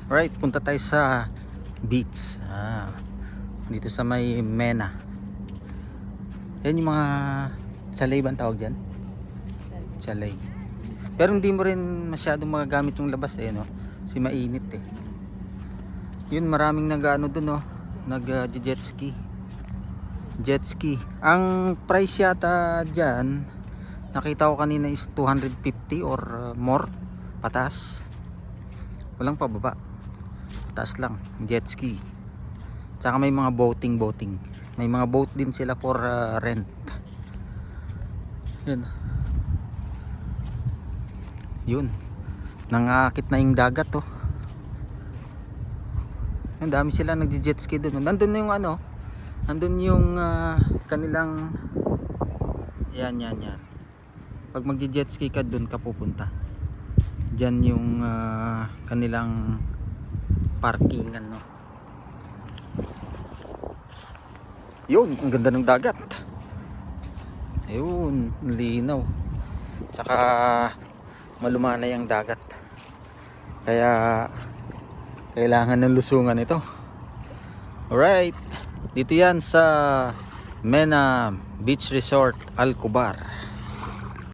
Alright, punta tayo sa beach. Dito sa may Mena. Yan yung mga chalay ba ang tawag dyan? Chalay. Pero hindi mo rin masyadong magagamit yung labas no? Kasi mainit Yun, maraming nag-ano dun nag-jet ski. Jet ski. Ang price yata dyan, nakita ko kanina is 250 or more. Pataas. Walang pababa. Pataas lang. Jet ski. Tsaka may mga boating. May mga boat din sila for rent. Yun. Nangakit na yung dagat Ang dami sila nagje-jet ski doon. Nandun yung nandun yung kanilang yan. Pag magje-jet ski ka doon ka pupunta. Diyan yung kanilang parkingan Yun, ang ganda ng dagat. Ayun, linaw. Tsaka malumanay ang dagat. Kaya kailangan ng lusungan ito. Alright, dito yan sa Mena Beach Resort, Alcobar.